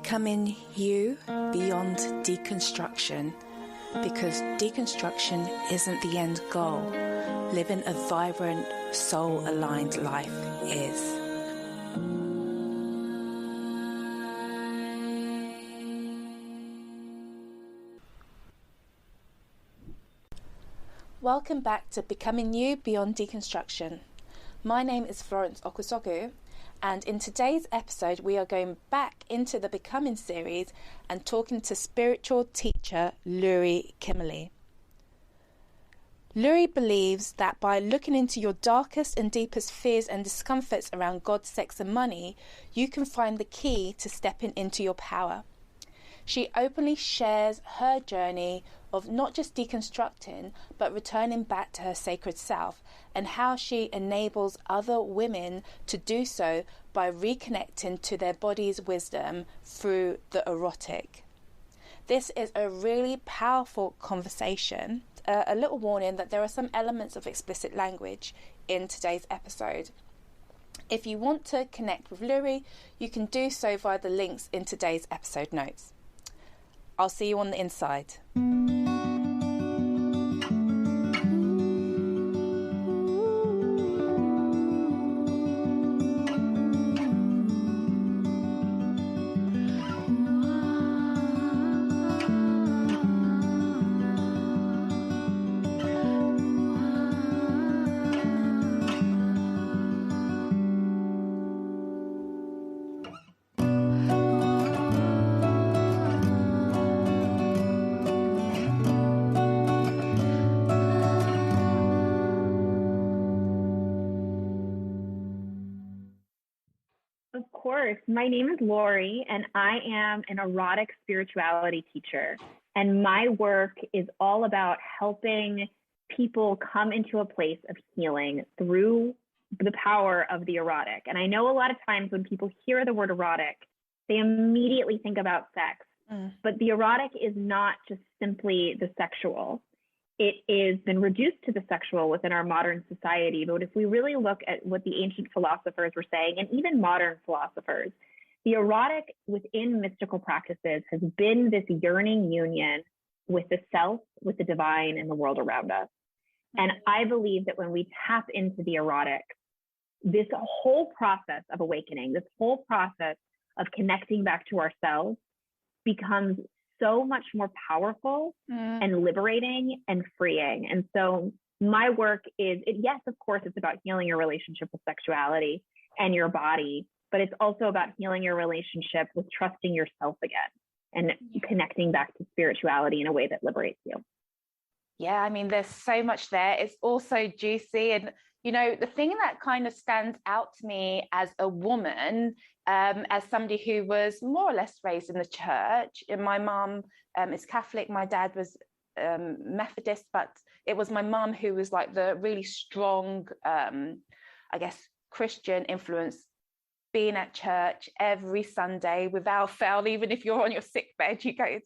Becoming You Beyond Deconstruction, because deconstruction isn't the end goal. Living a vibrant, soul-aligned life is. Welcome back to Becoming You Beyond Deconstruction. My name is Florence Okusogu, and in today's episode we are going back into the Becoming series and talking to spiritual teacher Lurie Kimmerle. Lurie believes that by looking into your darkest and deepest fears and discomforts around God, sex and money, you can find the key to stepping into your power. She openly shares her journey of not just deconstructing, but returning back to her sacred self, and how she enables other women to do so by reconnecting to their body's wisdom through the erotic. This is a really powerful conversation. A little warning that there are some elements of explicit language in today's episode. If you want to connect with Lurie, you can do so via the links in today's episode notes. I'll see you on the inside. Of course. My name is Lori, and I am an erotic spirituality teacher. And my work is all about helping people come into a place of healing through the power of the erotic. And I know a lot of times when people hear the word erotic, they immediately think about sex. But the erotic is not just simply the sexual. It has been reduced to the sexual within our modern society. But if we really look at what the ancient philosophers were saying, and even modern philosophers, the erotic within mystical practices has been this yearning union with the self, with the divine, and the world around us. And I believe that when we tap into the erotic, this whole process of awakening, this whole process of connecting back to ourselves becomes so much more powerful and liberating and freeing. And so my work is, yes, of course, it's about healing your relationship with sexuality and your body, but it's also about healing your relationship with trusting yourself again and connecting back to spirituality in a way that liberates you. Yeah, I mean, there's so much there. It's also juicy. And, you know, the thing that kind of stands out to me as a woman, as somebody who was more or less raised in the church, and my mom is Catholic, my dad was Methodist, but it was my mom who was like the really strong, I guess, Christian influence, being at church every Sunday without fail. Even if you're on your sick bed, you go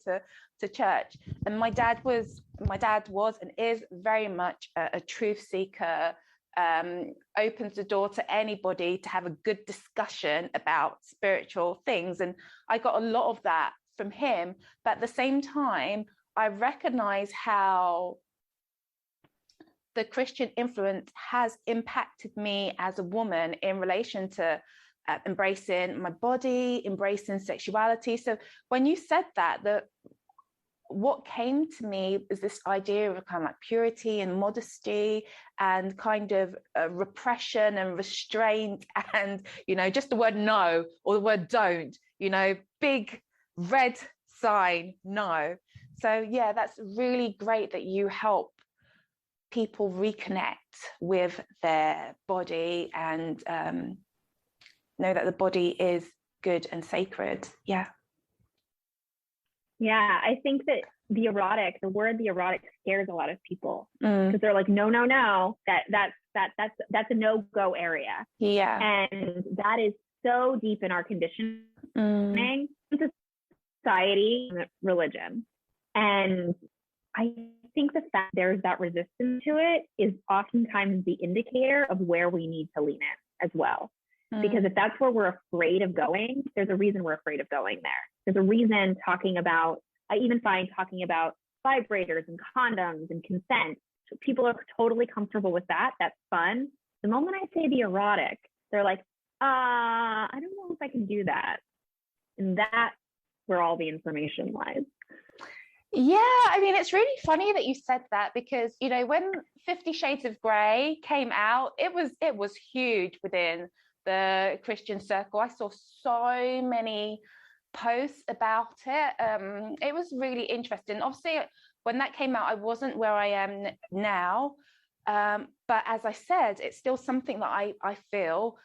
to church. And my dad was and is very much a truth seeker, opens the door to anybody to have a good discussion about spiritual things. And I got a lot of that from him. But at the same time, I recognize how the Christian influence has impacted me as a woman in relation to embracing my body, embracing sexuality. So when you said that, what came to me is this idea of kind of like purity and modesty and kind of repression and restraint, and, you know, just the word no or the word don't, you know, big red sign, no. So yeah, that's really great that you help people reconnect with their body and know that the body is good and sacred. Yeah, I think that the word erotic scares a lot of people because they're like, no, that's a no-go area. Yeah. And that is so deep in our conditioning, society, and religion. And I think the fact there's that resistance to it is oftentimes the indicator of where we need to lean in as well. Because if that's where we're afraid of going, there's a reason we're afraid of going there. There's a reason I even find talking about vibrators and condoms and consent, people are totally comfortable with that. That's fun. The moment I say the erotic, they're like, I don't know if I can do that. And that's where all the information lies. Yeah, I mean, it's really funny that you said that, because, you know, when 50 Shades of Grey came out, it was huge within the Christian circle. I saw so many posts about it. It was really interesting. Obviously, when that came out, I wasn't where I am now. But as I said, it's still something that I feel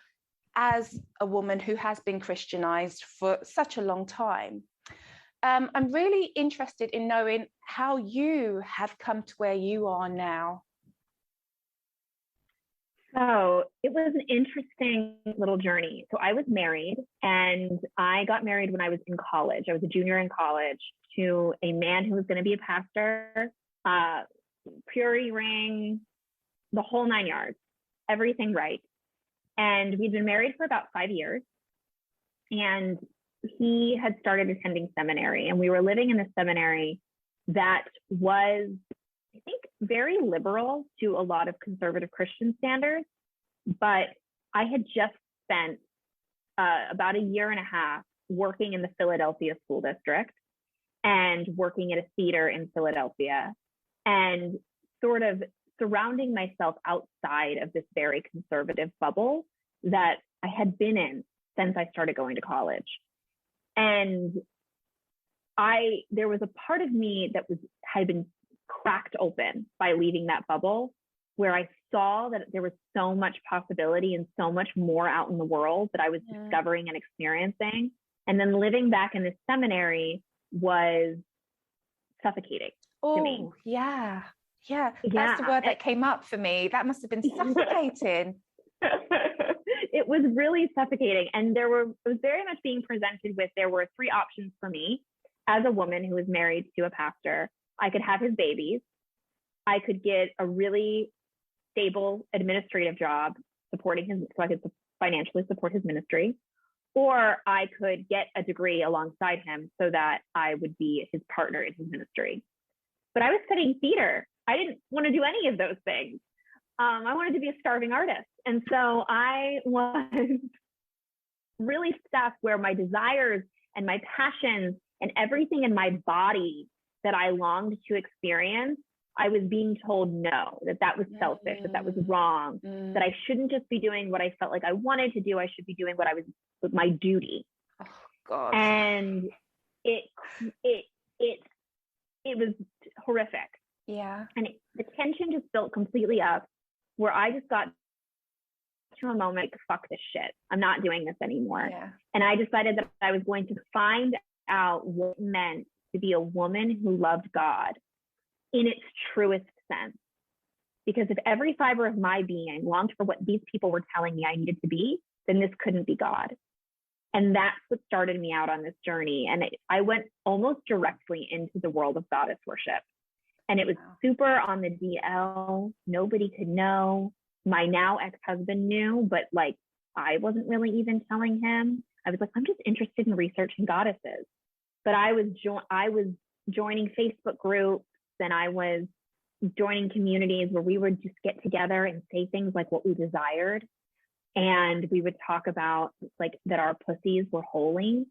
as a woman who has been Christianized for such a long time. I'm really interested in knowing how you have come to where you are now. So it was an interesting little journey. So I was married, and I got married when I was in college. I was a junior in college, to a man who was going to be a pastor, purity ring, the whole 9 yards, everything right. And we'd been married for about 5 years, and he had started attending seminary, and we were living in a seminary that was, I think, very liberal to a lot of conservative Christian standards. But I had just spent about a year and a half working in the Philadelphia school district and working at a theater in Philadelphia, and sort of surrounding myself outside of this very conservative bubble that I had been in since I started going to college. And there was a part of me that had been cracked open by leaving that bubble, where I saw that there was so much possibility and so much more out in the world that I was discovering and experiencing. And then living back in this seminary was suffocating to me. Yeah. That's the word that came up for me. That must have been suffocating. It was really suffocating. And it was very much being presented with, there were 3 options for me as a woman who was married to a pastor. I could have his babies. I could get a really stable administrative job supporting him, so I could financially support his ministry. Or I could get a degree alongside him so that I would be his partner in his ministry. But I was studying theater. I didn't want to do any of those things. I wanted to be a starving artist. And so I was really stuck where my desires and my passions and everything in my body that I longed to experience, I was being told no, that was selfish, that was wrong, that I shouldn't just be doing what I felt like I wanted to do. I should be doing what was my duty. Oh, God. And it was horrific. Yeah. And the tension just built completely up, where I just got to a moment, fuck this shit. I'm not doing this anymore. Yeah. And I decided that I was going to find out what it meant to be a woman who loved God in its truest sense. Because if every fiber of my being longed for what these people were telling me I needed to be, then this couldn't be God. And that's what started me out on this journey. And I went almost directly into the world of goddess worship. And it was super on the DL. Nobody could know. My now ex-husband knew, but like, I wasn't really even telling him. I was like, I'm just interested in researching goddesses. But I was joining Facebook groups, and I was joining communities where we would just get together and say things like what we desired. And we would talk about like that our pussies were holy.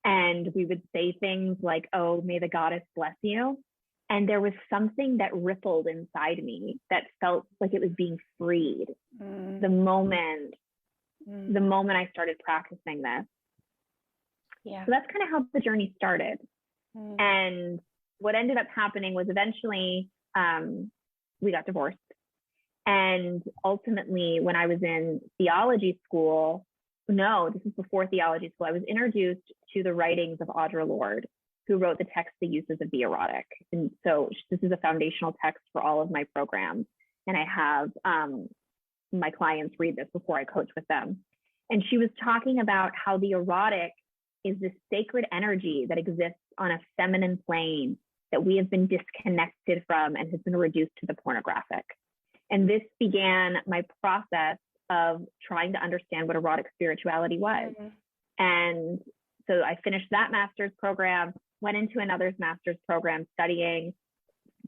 And we would say things like, oh, may the goddess bless you. And there was something that rippled inside me that felt like it was being freed the moment I started practicing this. Yeah. So that's kind of how the journey started. And what ended up happening was eventually we got divorced. And ultimately, when I was in theology school, this is before theology school, I was introduced to the writings of Audre Lorde, who wrote the text, The Uses of the Erotic. And so this is a foundational text for all of my programs. And I have my clients read this before I coach with them. And she was talking about how the erotic is this sacred energy that exists on a feminine plane that we have been disconnected from and has been reduced to the pornographic. And this began my process of trying to understand what erotic spirituality was. And so I finished that master's program, went into another master's program studying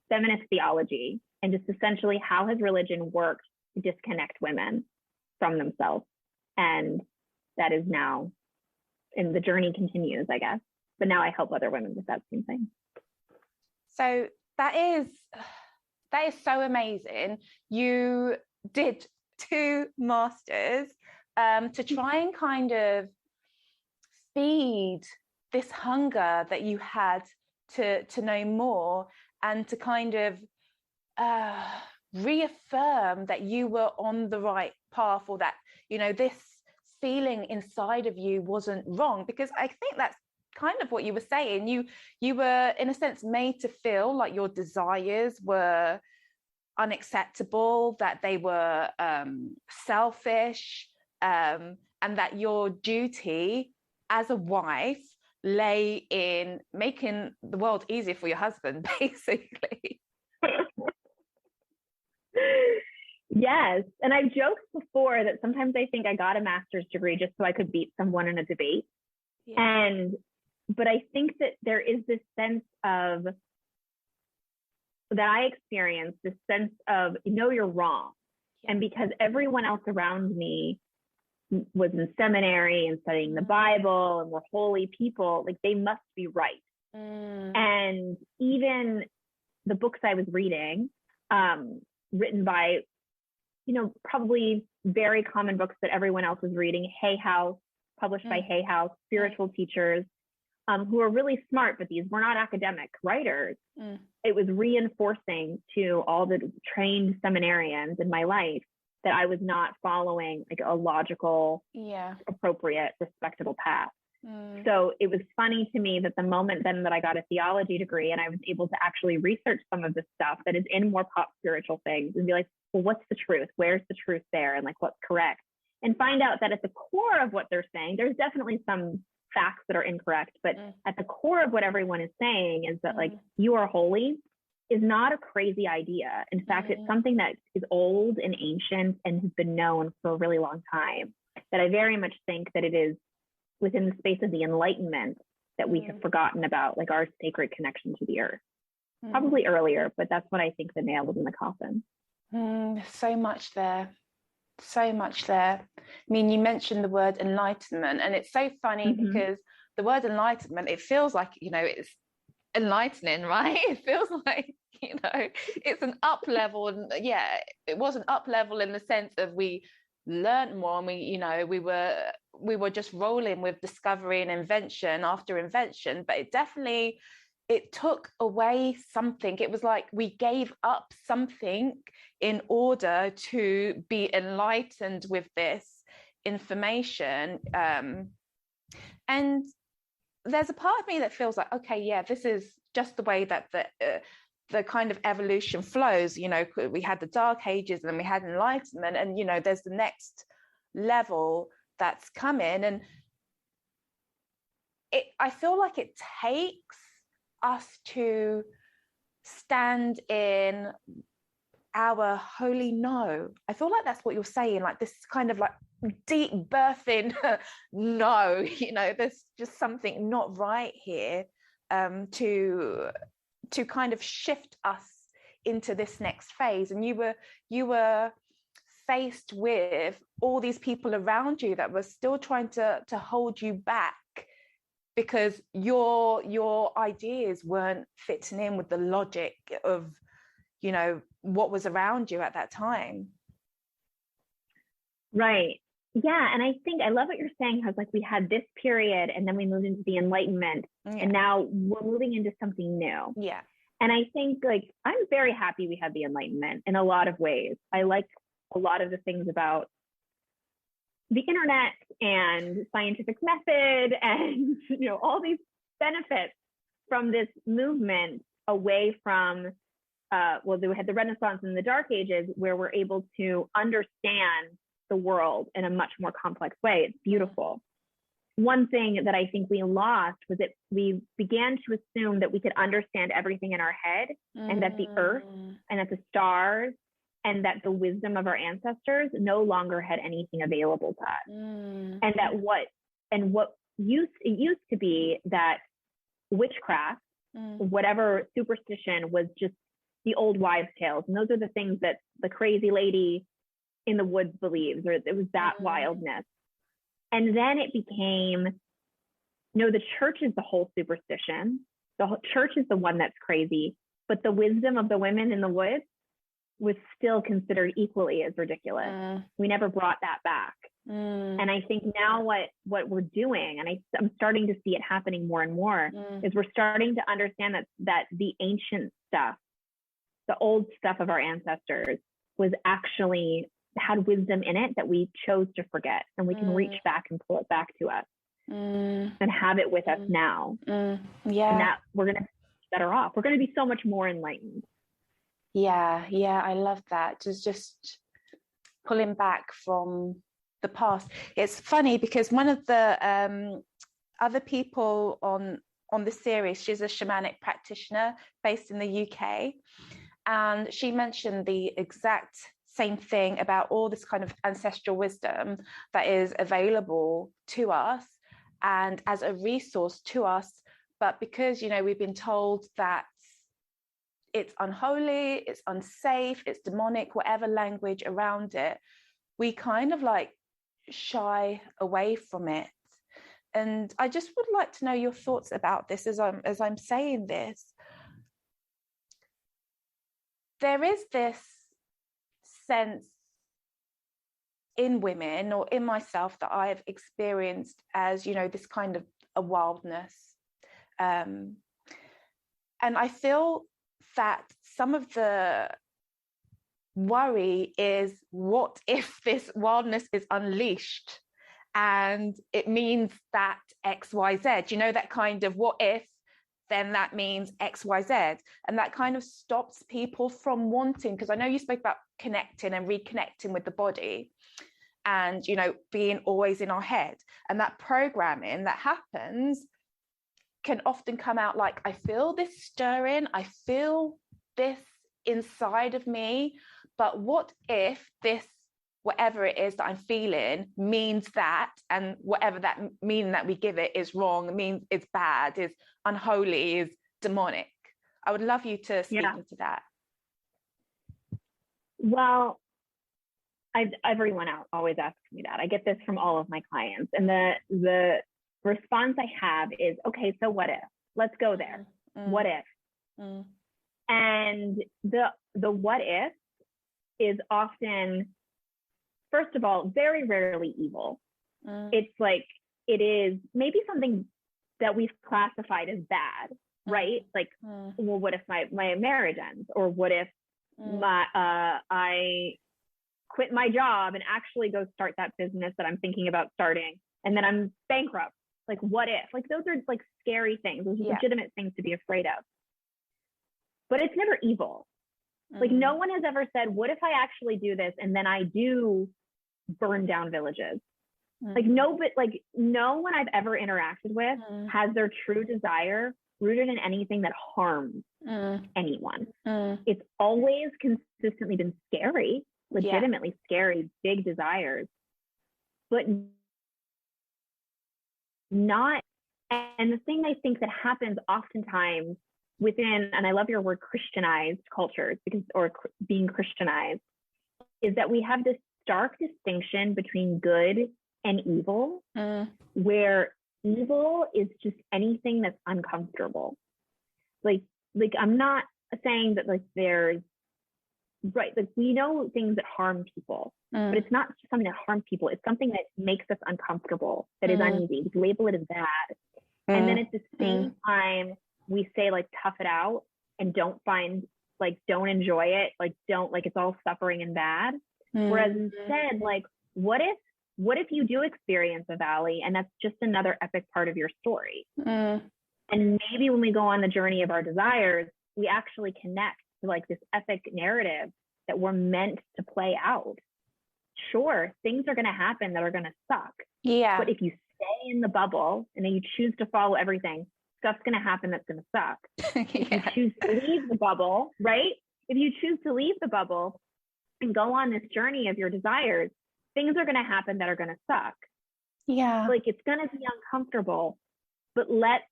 feminist theology and just essentially how has religion worked to disconnect women from themselves. And that is now, and the journey continues, I guess. But now I help other women with that same thing. So that is so amazing. You did 2 masters to try and kind of feed this hunger that you had to know more, and to kind of reaffirm that you were on the right path, or that, you know, this feeling inside of you wasn't wrong. Because I think that's kind of what you were saying. You were, in a sense, made to feel like your desires were unacceptable, that they were selfish, and that your duty as a wife lay in making the world easier for your husband, basically. Yes. And I've joked before that sometimes I think I got a master's degree just so I could beat someone in a debate. Yeah. But I think that there is this sense of, that I experienced, this sense of, you know, you're wrong. Yeah. And because everyone else around me was in seminary and studying the Bible and were holy people, like they must be right. And even the books I was reading, written by, you know, probably very common books that everyone else was reading, Hay House, published by Hay House, spiritual teachers, who are really smart, but these were not academic writers. It was reinforcing to all the trained seminarians in my life that I was not following like a logical, appropriate, respectable path. So it was funny to me that the moment then that I got a theology degree and I was able to actually research some of this stuff that is in more pop spiritual things and be like, well, what's the truth? Where's the truth there? And like, what's correct? And find out that at the core of what they're saying, there's definitely some facts that are incorrect, but at the core of what everyone is saying is that like, you are holy is not a crazy idea. In fact, it's something that is old and ancient and has been known for a really long time, that I very much think that it is within the space of the Enlightenment that we have forgotten about, like our sacred connection to the earth. Probably earlier, but that's what I think the nail was in the coffin. So much there. So much there. I mean, you mentioned the word enlightenment, and it's so funny because the word enlightenment, it feels like, you know, it's enlightening, right? It feels like, you know, it's an up level. And yeah, it was an up level in the sense of we learned more, and we, you know, we were just rolling with discovery and invention after invention, but it took away something. It was like we gave up something in order to be enlightened with this information. And there's a part of me that feels like, okay, yeah, this is just the way that the kind of evolution flows. You know, we had the Dark Ages and then we had Enlightenment, and, you know, there's the next level that's coming. And I feel like it takes us to stand in our holy no. I feel like that's what you're saying, like this kind of like deep birthing no, you know, there's just something not right here, to kind of shift us into this next phase. And you were faced with all these people around you that were still trying to hold you back because your ideas weren't fitting in with the logic of, you know, what was around you at that time. Right. Yeah. And I think I love what you're saying, because like we had this period and then we moved into the Enlightenment, and now we're moving into something new. Yeah. And I think like I'm very happy we had the Enlightenment in a lot of ways. I like a lot of the things about the internet and scientific method and, you know, all these benefits from this movement away from, well, we had the Renaissance and the Dark Ages, where we're able to understand the world in a much more complex way. It's beautiful. One thing that I think we lost was that we began to assume that we could understand everything in our head, and that the earth and that the stars and that the wisdom of our ancestors no longer had anything available to us. And that it used to be that witchcraft, whatever superstition, was just the old wives' tales. And those are the things that the crazy lady in the woods believes, or it was that wildness. And then it became, no, the church is the whole superstition. The church is the one that's crazy, but the wisdom of the women in the woods was still considered equally as ridiculous. We never brought that back. And I think now what we're doing, and I'm starting to see it happening more and more, is we're starting to understand that the ancient stuff, the old stuff of our ancestors, was actually had wisdom in it that we chose to forget, and we can reach back and pull it back to us and have it with us now. And that we're going to be better off. We're going to be so much more enlightened. Yeah, I love that. Just pulling back from the past. It's funny because one of the other people on the series, she's a shamanic practitioner based in the UK, and she mentioned the exact same thing about all this kind of ancestral wisdom that is available to us and as a resource to us, but because, you know, we've been told that it's unholy, it's unsafe, it's demonic, whatever language around it, we kind of like shy away from it. And I just would like to know your thoughts about this as I'm saying this. There is this sense in women, or in myself, that I have experienced as, you know, this kind of a wildness. And I feel that some of the worry is, what if this wildness is unleashed and it means that XYZ, you know, that kind of what if, then that means XYZ. And that kind of stops people from wanting, because I know you spoke about connecting and reconnecting with the body and, you know, being always in our head. And that programming that happens can often come out like, I feel this stirring, I feel this inside of me, but what if this, whatever it is that I'm feeling, means that, and whatever that meaning that we give it is wrong, means it's bad, is unholy, is demonic. I would love you to speak into that. Well, everyone always asks me that. I get this from all of my clients, and the response I have is, okay, so what if? Let's go there. What if? And the what if is often, first of all, very rarely evil. It's like, it is maybe something that we've classified as bad, right? Like, well, what if my marriage ends? Or what if I quit my job and actually go start that business that I'm thinking about starting, and then I'm bankrupt? Like, what if? Like, those are like scary things. Those are legitimate things to be afraid of. But it's never evil. Like, no one has ever said, what if I actually do this and then I do burn down villages? Like, no one I've ever interacted with has their true desire rooted in anything that harms anyone. It's always consistently been scary, legitimately scary, big desires, but not. And the thing I think that happens oftentimes within, and I love your word, Christianized cultures, or being Christianized, is that we have this stark distinction between good and evil, where evil is just anything that's uncomfortable. Like I'm not saying that like there's, right, like we know things that harm people, but it's not just something that harms people. It's something that makes us uncomfortable, that is uneasy. We label it as bad. And then at the same time, we say like, tough it out, and don't enjoy it. Like, don't, like, it's all suffering and bad. Whereas instead, like, what if you do experience a valley and that's just another epic part of your story? And maybe when we go on the journey of our desires, we actually connect to like this epic narrative that we're meant to play out. Sure, things are going to happen that are going to suck. Yeah. But if you stay in the bubble and then you choose to follow everything, stuff's going to happen that's going to suck. If you choose to leave the bubble, right? If you choose to leave the bubble, and go on this journey of your desires, things are going to happen that are going to suck. Yeah. Like, it's going to be uncomfortable, but let's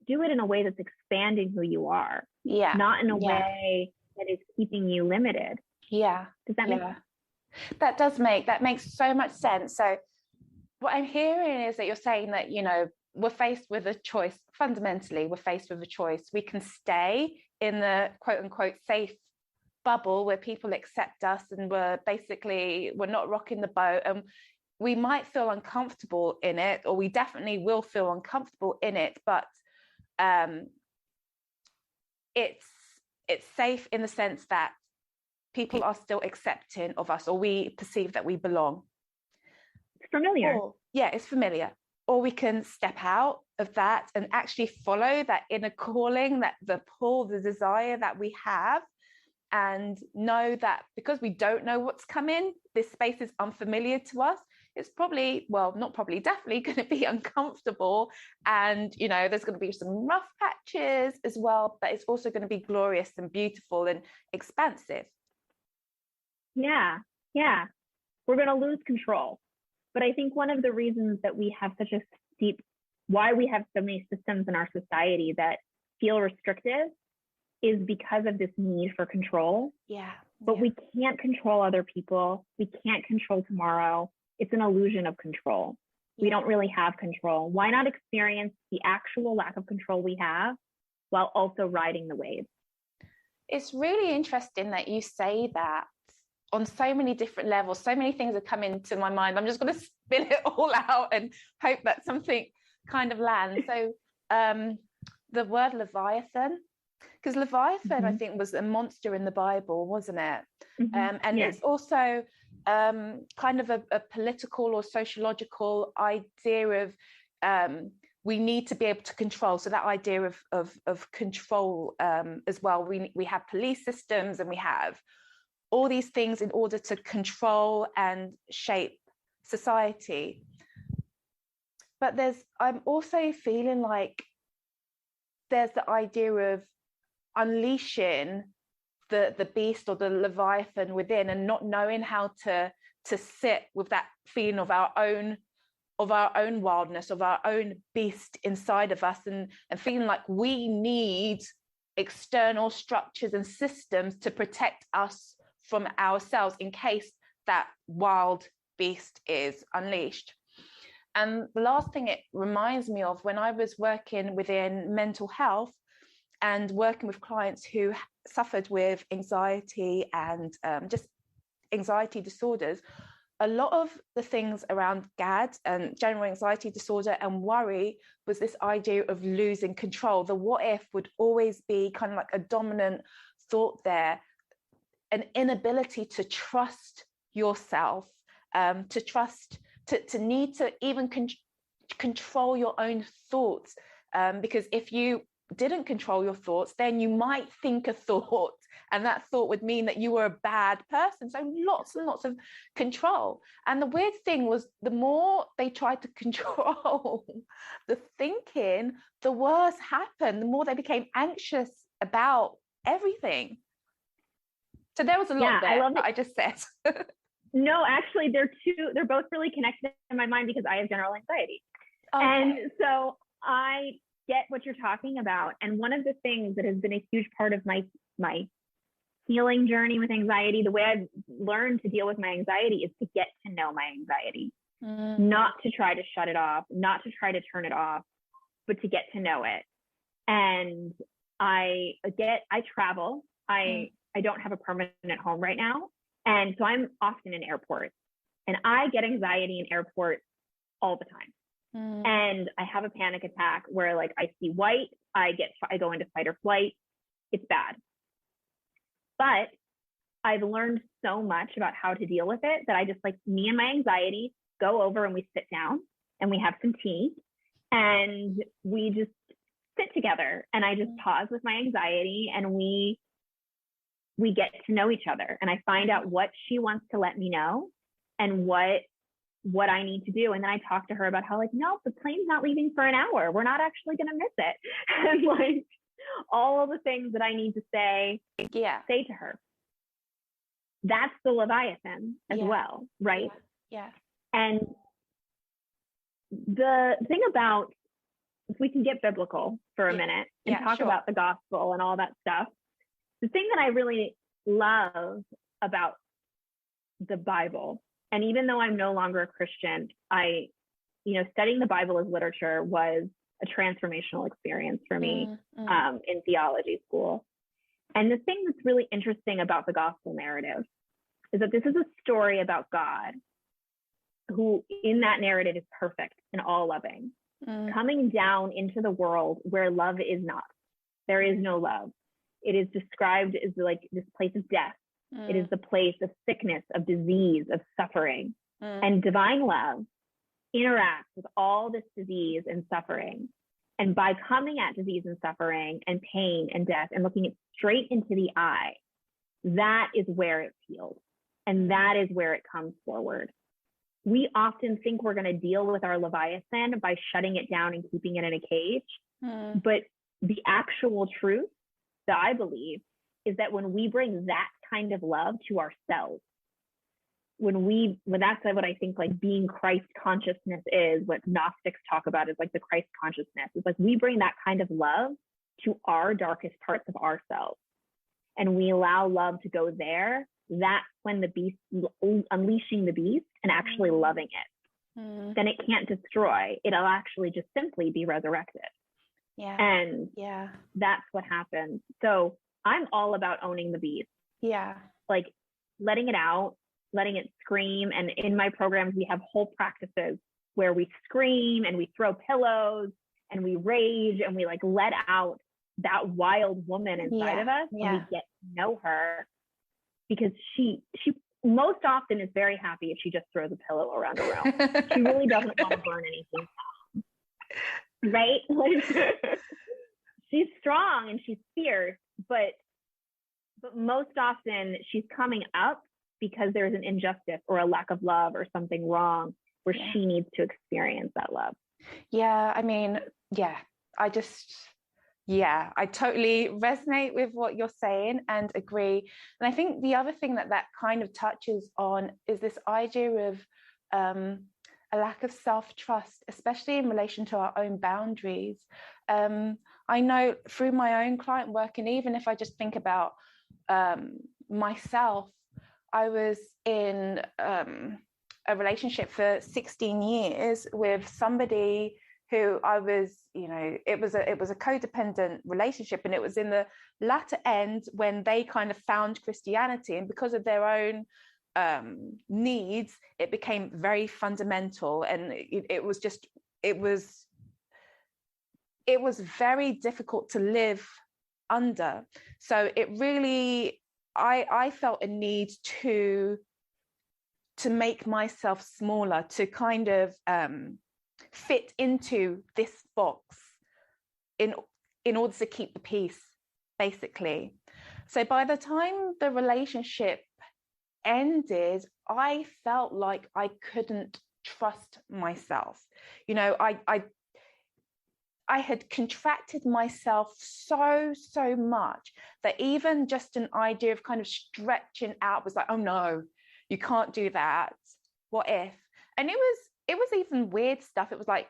do it in a way that's expanding who you are. Yeah. Not in a way that is keeping you limited. Yeah. Does that make sense? That makes so much sense. So what I'm hearing is that you're saying that, you know, we're faced with a choice. Fundamentally, we're faced with a choice. We can stay in the quote unquote safe bubble where people accept us and we're not rocking the boat, and we might feel uncomfortable in it, or we definitely will feel uncomfortable in it, but it's safe in the sense that people are still accepting of us, or we perceive that we belong. It's familiar. It's familiar. Or we can step out of that and actually follow that inner calling, that the pull, the desire that we have, and know that because we don't know what's coming, this space is unfamiliar to us. It's definitely going to be uncomfortable. And, you know, there's going to be some rough patches as well, but it's also going to be glorious and beautiful and expansive. Yeah. We're going to lose control. But I think one of the reasons that we have such a why we have so many systems in our society that feel restrictive is because of this need for control. But we can't control other people. We can't control tomorrow. It's an illusion of control. We don't really have control. Why not experience the actual lack of control we have while also riding the wave? It's really interesting that you say that on so many different levels. So many things are coming to my mind. I'm just going to spill it all out and hope that something kind of lands. So the word Leviathan, because Leviathan, I think, was a monster in the Bible, wasn't it? It's also kind of a political or sociological idea of we need to be able to control. So that idea of control as well. We have police systems and we have all these things in order to control and shape society. But I'm also feeling like there's the idea of unleashing the beast or the Leviathan within, and not knowing how to sit with that feeling of our own wildness, of our own beast inside of us, and feeling like we need external structures and systems to protect us from ourselves in case that wild beast is unleashed. And the last thing it reminds me of, when I was working within mental health and working with clients who suffered with anxiety and just anxiety disorders, a lot of the things around GAD and general anxiety disorder and worry was this idea of losing control. The what if would always be kind of like a dominant thought there, an inability to trust yourself, to need to even control your own thoughts. Because if you didn't control your thoughts, then you might think a thought, and that thought would mean that you were a bad person. So lots and lots of control. And the weird thing was, the more they tried to control the thinking, the worse happened, the more they became anxious about everything. So there was a lot there that I just said. No, actually, they're both really connected in my mind because I have general anxiety. Okay. And so I get what you're talking about. And one of the things that has been a huge part of my healing journey with anxiety, the way I've learned to deal with my anxiety, is to get to know my anxiety, not to try to shut it off, not to try to turn it off, but to get to know it. And I travel. I don't have a permanent home right now. And so I'm often in airports, and I get anxiety in airports all the time. And I have a panic attack where, like, I see white, I go into fight or flight. It's bad. But I've learned so much about how to deal with it that I just, like, me and my anxiety go over and we sit down and we have some tea and we just sit together, and I just pause with my anxiety, and we get to know each other, and I find out what she wants to let me know and what I need to do. And then I talk to her about how, like, no, the plane's not leaving for an hour. We're not actually going to miss it. And, like, all the things that I need to say to her. that's the Leviathan as well, right? Yeah. And the thing about, if we can get biblical for a minute and talk about the gospel and all that stuff, the thing that I really love about the Bible, and even though I'm no longer a Christian, studying the Bible as literature was a transformational experience for me in theology school. And the thing that's really interesting about the gospel narrative is that this is a story about God, who in that narrative is perfect and all loving, coming down into the world where love is not. There is no love. It is described as like this place of death. It is the place of sickness, of disease, of suffering. And divine love interacts with all this disease and suffering. And by coming at disease and suffering and pain and death and looking it straight into the eye, that is where it's healed. And that is where it comes forward. We often think we're going to deal with our Leviathan by shutting it down and keeping it in a cage. But the actual truth that I believe is that when we bring that kind of love to ourselves, when that's what I think like being Christ consciousness is, what Gnostics talk about is like the Christ consciousness. It's like we bring that kind of love to our darkest parts of ourselves and we allow love to go there. That's when the beast, unleashing the beast and actually loving it, then it can't destroy. It'll actually just simply be resurrected. Yeah. And that's what happens. So I'm all about owning the beast. Yeah. Like letting it out, letting it scream. And in my programs, we have whole practices where we scream and we throw pillows and we rage and we like let out that wild woman inside of us and we get to know her, because she most often is very happy if she just throws a pillow around a room. She really doesn't want to burn anything down, right? Like, she's strong and she's fierce, but most often she's coming up because there's an injustice or a lack of love or something wrong where she needs to experience that love. I mean, I totally resonate with what you're saying and agree. And I think the other thing that kind of touches on is this idea of a lack of self-trust, especially in relation to our own boundaries. I know through my own client work, and even if I just think about myself, I was in a relationship for 16 years with somebody who I was, it was a codependent relationship, and it was in the latter end when they kind of found Christianity, and because of their own needs, it became very fundamental, and it was very difficult to live under. So it really, I felt a need to make myself smaller, to kind of fit into this box in order to keep the peace, basically. So by the time the relationship ended, I felt like I couldn't trust myself. I had contracted myself so much that even just an idea of kind of stretching out was like, oh no, you can't do that. What if? And it was even weird stuff. It was like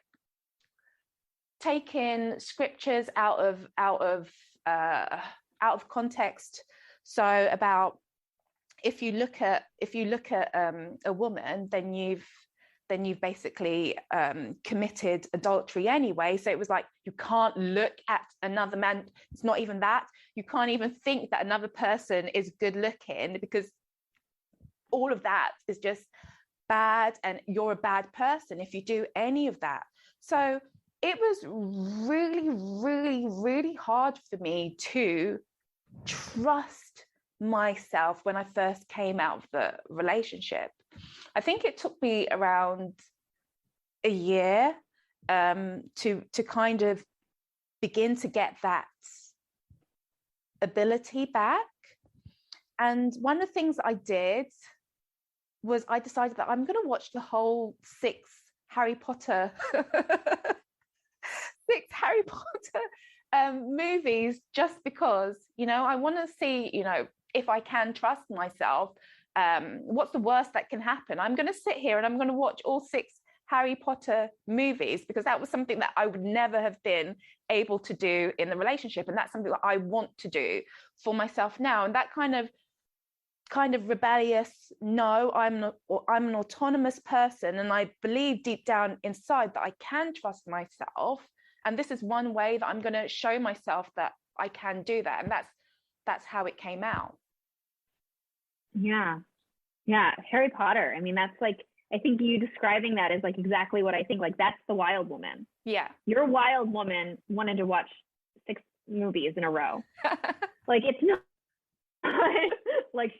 taking scriptures out of context. So about if you look at a woman, then you've basically committed adultery anyway. So it was like, you can't look at another man. It's not even that. You can't even think that another person is good looking, because all of that is just bad, and you're a bad person if you do any of that. So it was really, really, really hard for me to trust myself when I first came out of the relationship. I think it took me around a year to kind of begin to get that ability back. And one of the things that I did was I decided that I'm going to watch the whole six Harry Potter movies, just because, I want to see, if I can trust myself what's the worst that can happen? I'm going to sit here and I'm going to watch all 6 Harry Potter movies, because that was something that I would never have been able to do in the relationship, and that's something that I want to do for myself now. And that kind of rebellious, no, I'm an autonomous person, and I believe deep down inside that I can trust myself, and this is one way that I'm going to show myself that I can do that. And that's how it came out. Yeah Harry Potter, I mean, that's like, I think you describing that is like exactly what I think. Like, that's the wild woman. Yeah. Your wild woman wanted to watch 6 movies in a row. Like, it's not like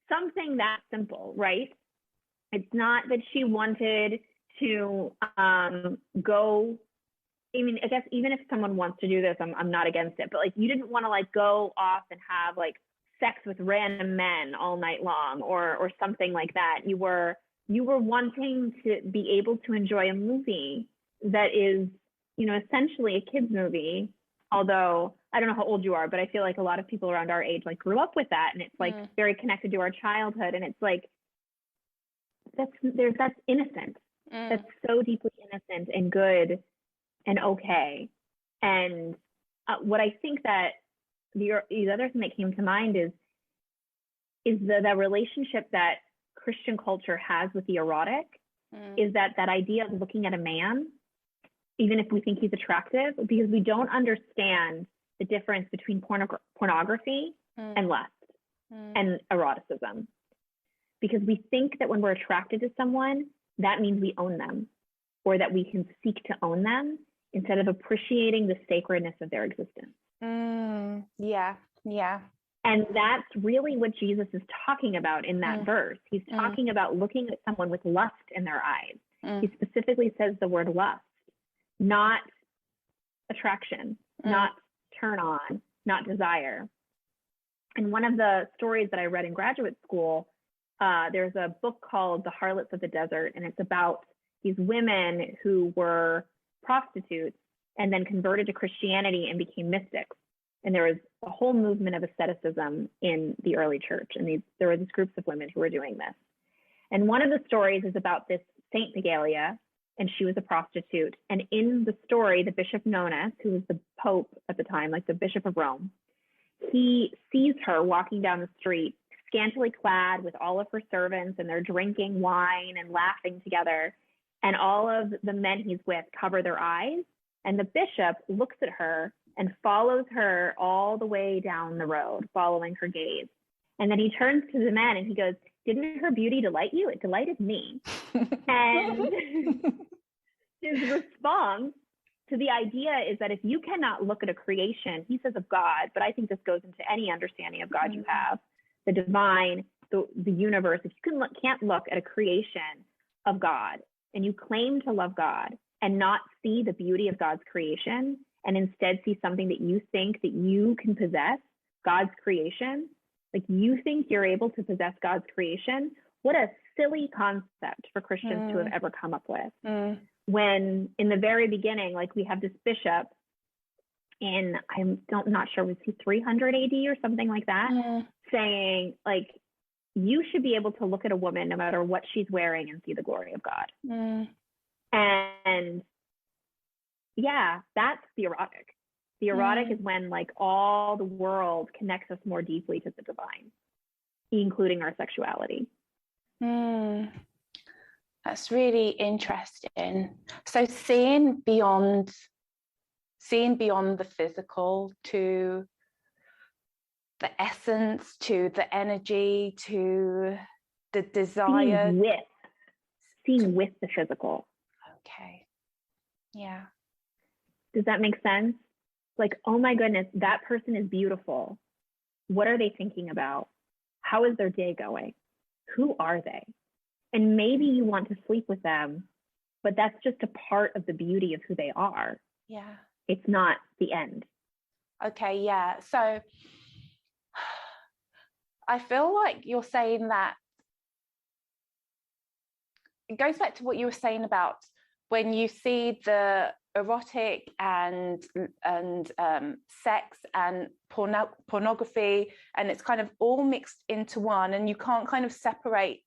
something that simple, right? It's not that she wanted to go. I mean, I guess even if someone wants to do this, I'm not against it. But like, you didn't want to like go off and have like sex with random men all night long, or something like that. You were wanting to be able to enjoy a movie that is, you know, essentially a kid's movie. Although I don't know how old you are, but I feel like a lot of people around our age like grew up with that, and it's like very connected to our childhood. And it's like, that's innocent. That's so deeply innocent and good and okay. And what I think that the other thing that came to mind is the relationship that Christian culture has with the erotic, is that idea of looking at a man, even if we think he's attractive, because we don't understand the difference between pornography and lust and eroticism. Because we think that when we're attracted to someone, that means we own them, or that we can seek to own them, instead of appreciating the sacredness of their existence. Yeah. And that's really what Jesus is talking about in that verse. He's talking about looking at someone with lust in their eyes. He specifically says the word lust, not attraction, not turn on, not desire. And one of the stories that I read in graduate school, there's a book called The Harlots of the Desert, and it's about these women who were prostitutes and then converted to Christianity and became mystics. And there was a whole movement of asceticism in the early church. And there were these groups of women who were doing this. And one of the stories is about this Saint Megalia, and she was a prostitute. And in the story, the Bishop Nonus, who was the Pope at the time, like the Bishop of Rome, he sees her walking down the street, scantily clad with all of her servants, and they're drinking wine and laughing together. And all of the men he's with cover their eyes. And the bishop looks at her and follows her all the way down the road, following her gaze. And then he turns to the men and he goes, "Didn't her beauty delight you? It delighted me." And his response to the idea is that if you cannot look at a creation, he says of God, but I think this goes into any understanding of God you have, the divine, the universe, if you can't look at a creation of God, and you claim to love God and not see the beauty of God's creation, and instead see something that you think that you can possess, God's creation, like you think you're able to possess God's creation, what a silly concept for Christians to have ever come up with. When in the very beginning, like we have this bishop in, I'm not sure, was he 300 AD or something like that, saying like, you should be able to look at a woman no matter what she's wearing and see the glory of God. And yeah, that's the erotic. The erotic is when like all the world connects us more deeply to the divine, including our sexuality. That's really interesting. So seeing beyond the physical to the essence, to the energy, to the desire. Seeing with the physical. Okay. Yeah. Does that make sense? Like, oh my goodness, that person is beautiful. What are they thinking about? How is their day going? Who are they? And maybe you want to sleep with them, but that's just a part of the beauty of who they are. Yeah. It's not the end. Okay, yeah. So I feel like you're saying that it goes back to what you were saying about when you see the erotic and sex and pornography, and it's kind of all mixed into one, and you can't kind of separate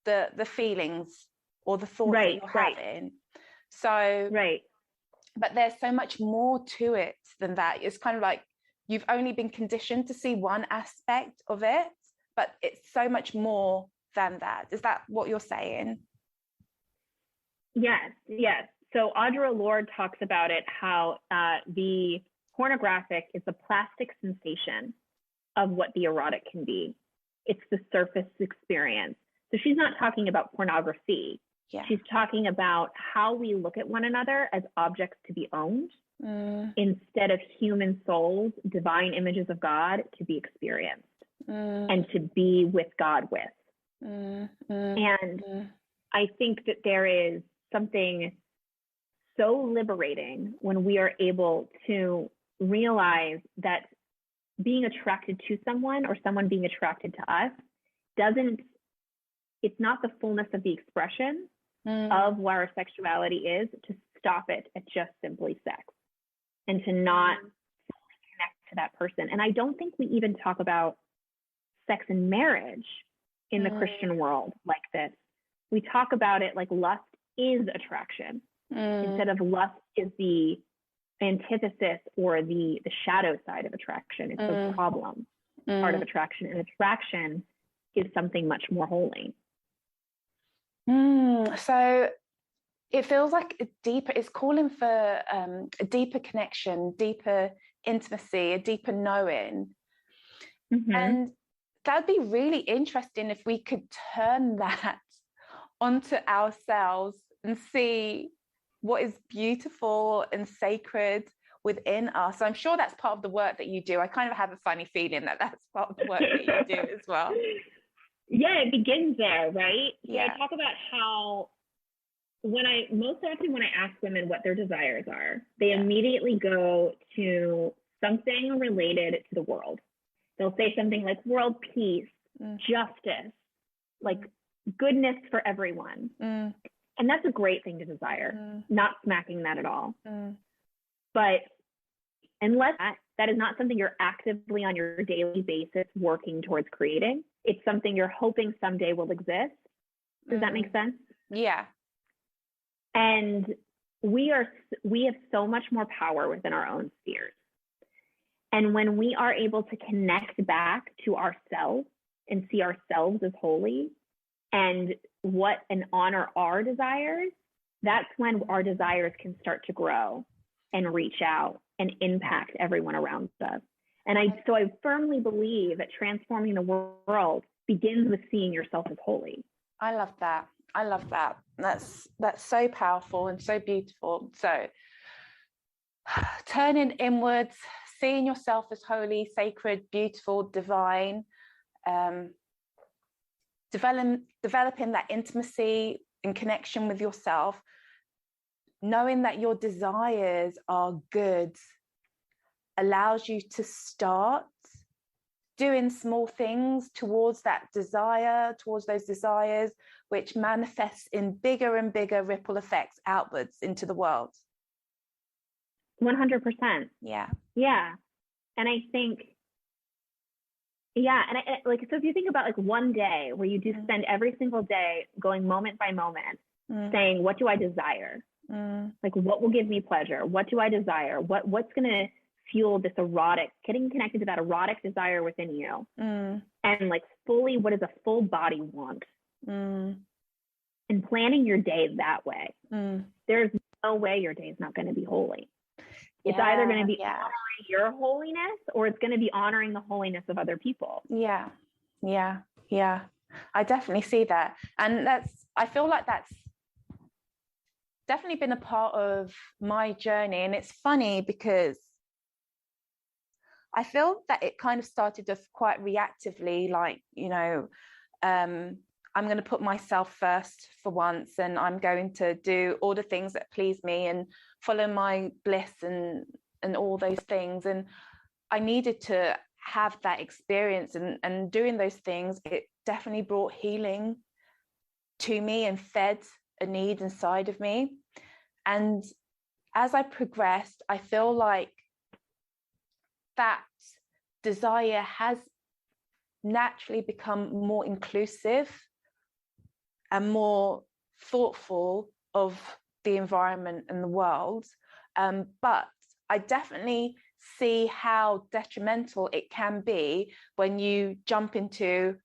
the feelings or the thoughts that you're having. So but there's so much more to it than that. It's kind of like you've only been conditioned to see one aspect of it, but it's so much more than that. Is that what you're saying? Yes. So Audre Lorde talks about it, how the pornographic is the plastic sensation of what the erotic can be. It's the surface experience. So she's not talking about pornography. Yeah. She's talking about how we look at one another as objects to be owned instead of human souls, divine images of God to be experienced and to be with God with. And I think that there is something so liberating when we are able to realize that being attracted to someone or someone being attracted to us it's not the fullness of the expression of what our sexuality is, to stop it at just simply sex and to not connect to that person. And I don't think we even talk about sex and marriage in the Christian world like this. We talk about it like lust is attraction instead of lust is the antithesis or the shadow side of attraction. It's the problem part of attraction, and attraction is something much more holy. So it feels like it's calling for a deeper connection, deeper intimacy, a deeper knowing. And that would be really interesting if we could turn that onto ourselves and see what is beautiful and sacred within us. I'm sure that's part of the work that you do. I kind of have a funny feeling that that's part of the work that you do as well. Yeah, it begins there, right? Yeah. So I talk about how most often when I ask women what their desires are, they immediately go to something related to the world. They'll say something like world peace, justice, like goodness for everyone. And that's a great thing to desire, not smacking that at all. But unless that is not something you're actively on your daily basis working towards creating, it's something you're hoping someday will exist. Does that make sense? Yeah. And we have so much more power within our own spheres. And when we are able to connect back to ourselves and see ourselves as holy and honor our desires, that's when our desires can start to grow and reach out and impact everyone around us. And so I firmly believe that transforming the world begins with seeing yourself as holy. I love that. That's so powerful and so beautiful. So turning inwards, seeing yourself as holy, sacred, beautiful, divine, developing that intimacy and connection with yourself, knowing that your desires are good, allows you to start doing small things towards those desires, which manifests in bigger and bigger ripple effects outwards into the world. 100%. Yeah. And I think, and so if you think about like one day where you do spend every single day going moment by moment, saying, what do I desire? Like, what will give me pleasure? What do I desire? What's going to fuel this erotic, getting connected to that erotic desire within you? And like fully, what does a full body want? And planning your day that way. There's no way your day is not going to be holy. It's either going to be honoring your holiness or it's going to be honoring the holiness of other people. Yeah. I definitely see that. And I feel like that's definitely been a part of my journey. And it's funny because I feel that it kind of started off quite reactively, like, I'm going to put myself first for once, and I'm going to do all the things that please me and follow my bliss and all those things. And I needed to have that experience, and doing those things, it definitely brought healing to me and fed a need inside of me. And as I progressed, I feel like that desire has naturally become more inclusive and more thoughtful of the environment and the world. But I definitely see how detrimental it can be when you jump into,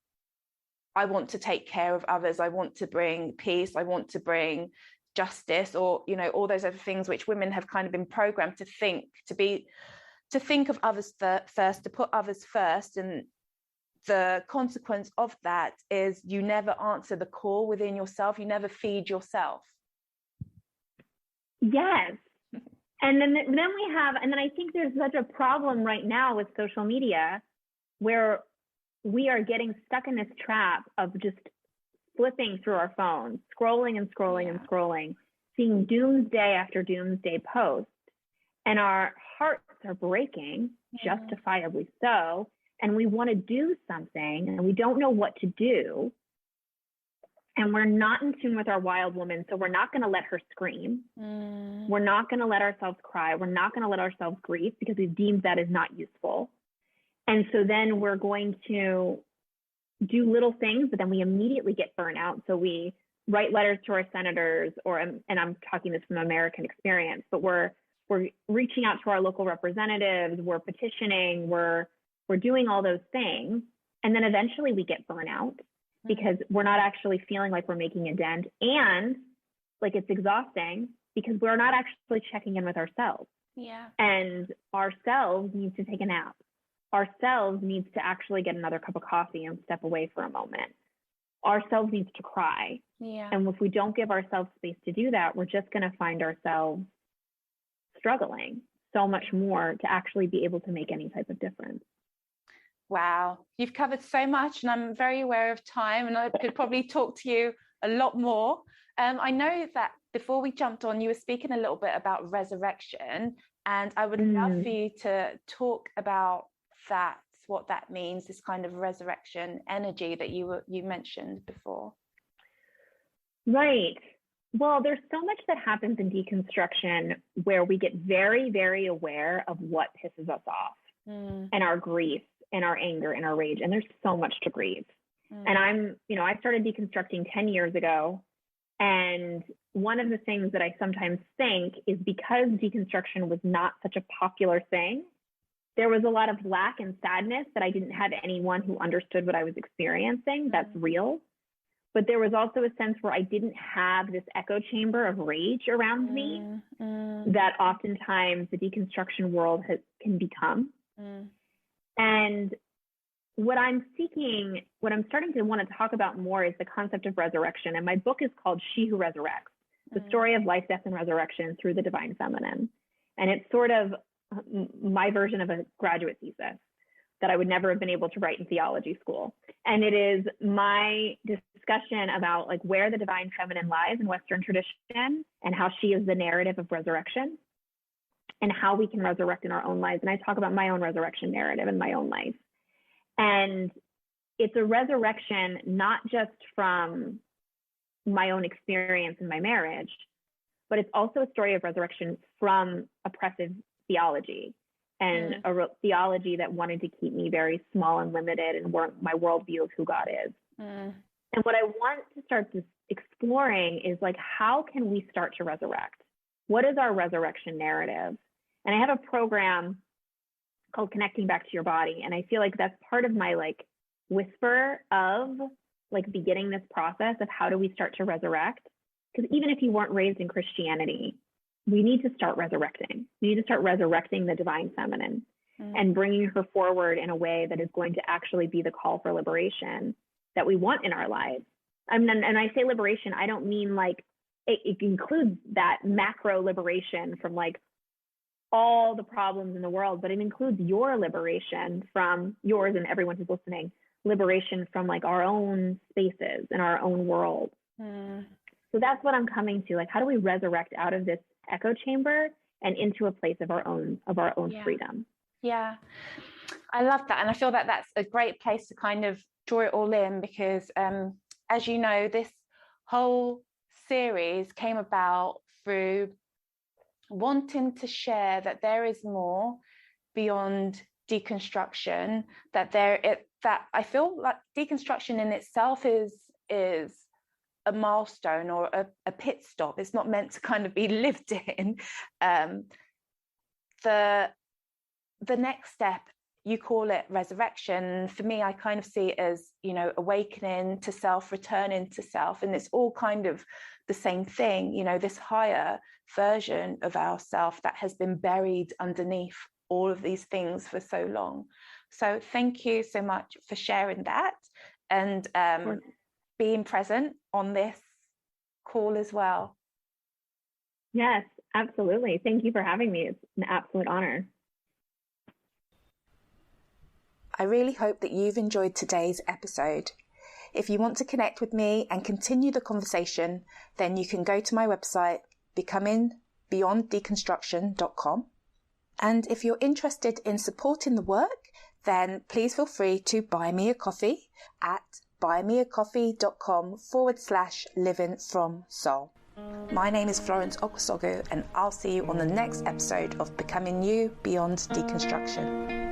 I want to take care of others, I want to bring peace, I want to bring justice, or, you know, all those other things which women have kind of been programmed to think, to think of others first, to put others first. And the consequence of that is you never answer the call within yourself, you never feed yourself. Yes. And then we have, and then I think there's such a problem right now with social media where we are getting stuck in this trap of just flipping through our phones, scrolling and scrolling and scrolling, seeing doomsday after doomsday posts. And our hearts are breaking, justifiably so. And we want to do something and we don't know what to do. And we're not in tune with our wild woman. So we're not going to let her scream. We're not going to let ourselves cry. We're not going to let ourselves grieve because we've deemed that is not useful. And so then we're going to do little things, but then we immediately get burnt out. So we write letters to our senators, and I'm talking this from American experience, but we're reaching out to our local representatives, we're petitioning, we're doing all those things. And then eventually we get burnt out because we're not actually feeling like we're making a dent. And like it's exhausting because we're not actually checking in with ourselves. Yeah. And ourselves needs to take a nap. Ourselves needs to actually get another cup of coffee and step away for a moment. Ourselves needs to cry. Yeah. And if we don't give ourselves space to do that, we're just going to find ourselves struggling so much more to actually be able to make any type of difference. Wow, you've covered so much, and I'm very aware of time, and I could probably talk to you a lot more. I know that before we jumped on, you were speaking a little bit about resurrection, and I would love for you to talk about that, what that means, this kind of resurrection energy that you mentioned before. Right. Well, there's so much that happens in deconstruction where we get very, very aware of what pisses us off and our grief and our anger and our rage. And there's so much to grieve. And I started deconstructing 10 years ago. And one of the things that I sometimes think is because deconstruction was not such a popular thing, there was a lot of lack and sadness that I didn't have anyone who understood what I was experiencing. That's real. But there was also a sense where I didn't have this echo chamber of rage around me that oftentimes the deconstruction world can become. And what I'm seeking, what I'm starting to want to talk about more is the concept of resurrection. And my book is called She Who Resurrects, the story of life, death, and resurrection through the divine feminine. And it's sort of my version of a graduate thesis that I would never have been able to write in theology school. And it is my discussion about like where the divine feminine lies in Western tradition and how she is the narrative of resurrection and how we can resurrect in our own lives. And I talk about my own resurrection narrative in my own life. And it's a resurrection, not just from my own experience in my marriage, but it's also a story of resurrection from oppressive theology and a theology that wanted to keep me very small and limited and my worldview of who God is. And what I want to start exploring is like, how can we start to resurrect? What is our resurrection narrative? And I have a program called Connecting Back to Your Body. And I feel like that's part of my like whisper of like beginning this process of how do we start to resurrect? Because even if you weren't raised in Christianity, we need to start resurrecting. We need to start resurrecting the divine feminine and bringing her forward in a way that is going to actually be the call for liberation that we want in our lives. And I say liberation, I don't mean like, it includes that macro liberation from like all the problems in the world, but it includes your liberation from yours and everyone who's listening, liberation from like our own spaces and our own world. So that's what I'm coming to. Like, how do we resurrect out of this echo chamber and into a place of our own freedom? Yeah, I love that. And I feel that that's a great place to kind of draw it all in because, as you know, this whole series came about through wanting to share that there is more beyond deconstruction, that I feel like deconstruction in itself is a milestone or a pit stop. It's not meant to kind of be lived in. The next step, you call it resurrection. For me, I kind of see it as, you know, awakening to self, returning to self. And it's all kind of the same thing, you know, this higher version of ourself that has been buried underneath all of these things for so long. So thank you so much for sharing that and being present on this call as well. Yes, absolutely. Thank you for having me. It's an absolute honor. I really hope that you've enjoyed today's episode. If you want to connect with me and continue the conversation, then you can go to my website, becomingbeyonddeconstruction.com. And if you're interested in supporting the work, then please feel free to buy me a coffee at buymeacoffee.com/livingfromsoul. My name is Florence Okwasogu, and I'll see you on the next episode of Becoming You Beyond Deconstruction.